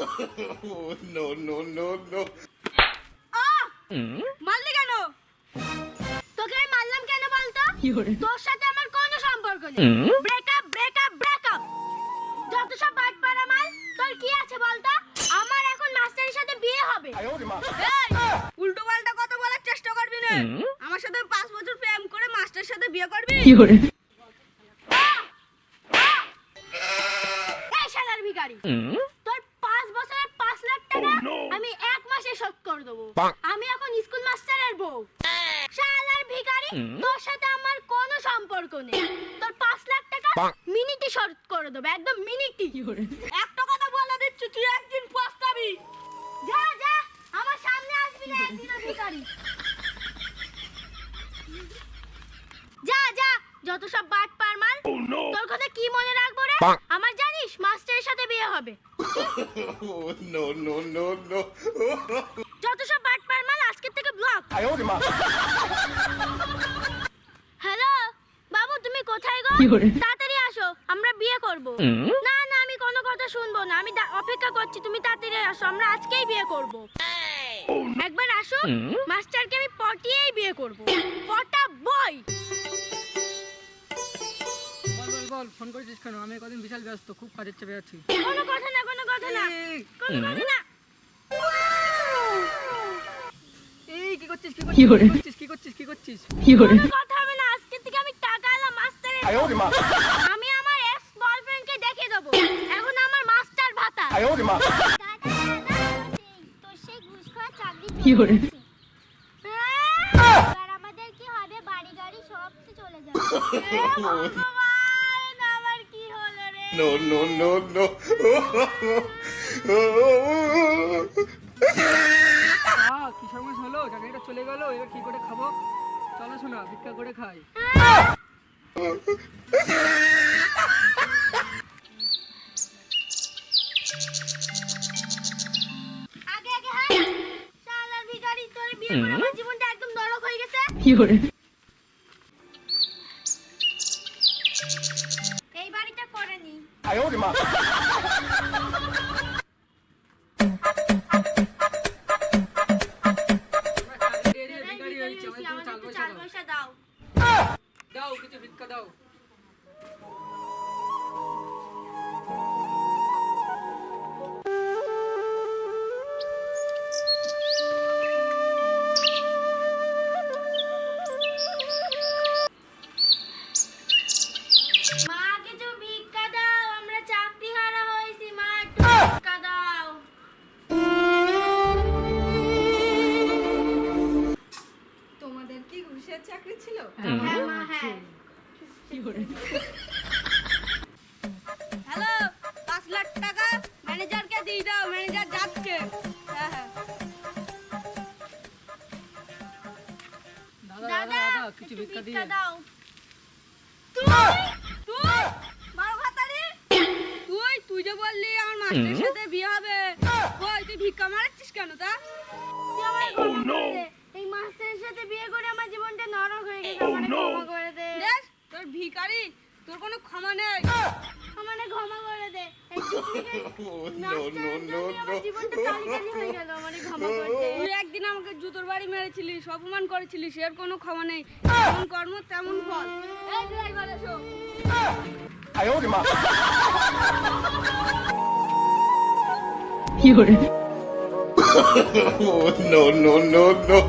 Oh, no, no, no, no. মারলি কেন? তোকে আমি মারলাম কেন বলতো? তোর সাথে আমার কোনো সম্পর্ক নেই। Breakup breakup breakup. যত সব বাটপাড়া মাল, তোর কি আছে বলতো? আমার এখন মাস্টারের সাথে বিয়ে হবে। এই, উল্টো পাল্টা কথা বলার চেষ্টা করবি না। আমার সাথে 5 বছর প্রেম করে মাস্টারের সাথে বিয়ে করবি? এই শালার ভিখারি, তোর 5 বছরের 5 লাখ টাকা আমি 1 মাসে শোধ করে দেবো। আমি এখন স্কুল মাস্টারের বউ। শালার ভিখারি, তোর সাথে আমার কোনো সম্পর্ক নেই। তোর 5 লাখ টাকা মিনিটে শোধ করে দেবো, একদম মিনিটে। একটা কথা বলে দিচ্ছি, তুই একদিন পস্তাবি। যা যা, আমার সামনে আসবি না একদিনও ভিখারি। যা যা, যত সব বাটপার মাল। তোর কথা কি মনে রাখবো রে? আমার জানিস মাস্টারের সাথে বিয়ে হবে। Oh, no, no, no, no. যত সব বাটপার মাল আজকে থেকে ব্লক। হ্যালো বাবু, তুমি কোথায় গো? তাড়াতাড়ি আসো, আমরা বিয়ে করব। না না, আমি কোনো কথা শুনবো না, আমি অপেক্ষা করছি, তুমি তাড়াতাড়ি আসো, আমরা আজকেই বিয়ে করব। একবার আসো, মাস্টারকে আমি পটিয়েই বিয়ে করব। পটা বই। বল ফোন করেছিস কেন? আমি কদিন বিশাল ব্যস্ত, খুব কাজের চেপে আছি। কোনো কথা না, কোনো কথা না, কোনো কথা না। এই কি করছিস? কোনো কথা হবে না, আজকে থেকে আমি টাকা আলা মাস্টারের। আমি আমার এক্স বয়ফ্রেন্ডকে দেখিয়ে দেবো এখন আমার মাস্টার ভাতা। তোর সেই ঘুষখোর চাকরি এবার আমাদের কি হবে? বাড়ি গাড়ি সব তো চলে যাবে। ভগবান, আমার কি হলো রে? No, no, no, no. কি সমস্যা হলো? চাকরিটা চলে গেল, এবার কি করে খাবো? চলো শোনা, ভিক্ষা করে খাই। আগে আগে হাই। শালার ভিখারি, তোর বিয়ে করে আমার জীবনটা একদম নরক হয়ে গেছে। এই বাড়িটা করে নি। আমাদের তো 4 পয়সা দাও। দাও কিছু ভিক্ষা দাও। মা, কিছু ভিক্ষা দাও, আমরা চাকরি হারা হয়েছি, মা একটু ভিক্ষা দাও। তোমাদের কি ঘুষের চাকরি ছিল? হ্যাঁ মা, হ্যাঁ। হ্যালো, 5 লাখ টাকা ম্যানেজারকে দিয়ে দাও, ম্যানেজার যাচ্ছে। হ্যাঁ হ্যাঁ। দাদা কিছু একটু ভিক্ষা ভিক্ষা দিয়ে। দাও। তুই বড় ভাতারি, তুই যে বললি আমার মাস্টারের সাথে বিয়ে হবে, ওই তুই ভিক্ষা মারাচ্ছিস কেন? তা তুই আমায় ক্ষমা করে দে। এই মাস্টারের সাথে বিয়ে করে আমার জীবনটা নরক হয়ে গেছে, আমাকে ক্ষমা করে দে। দেখ, তোর ভিখারি, তোর কোনো ক্ষমা নেই। আমাকে ক্ষমা করে দে। এই Oh, no, no, no, আমার no. জীবনটা কালি হয়ে গেল, আমাকে ক্ষমা করে দে। তুই একদিন আমাকে জুতোর বাড়ি মেরেছিলিস, অপমান করেছিলিস, এর কোনো ক্ষমা নেই। যেমন কর্ম তেমন ফল। এই ড্রাইভার এসো। Oh, no, no, no, no.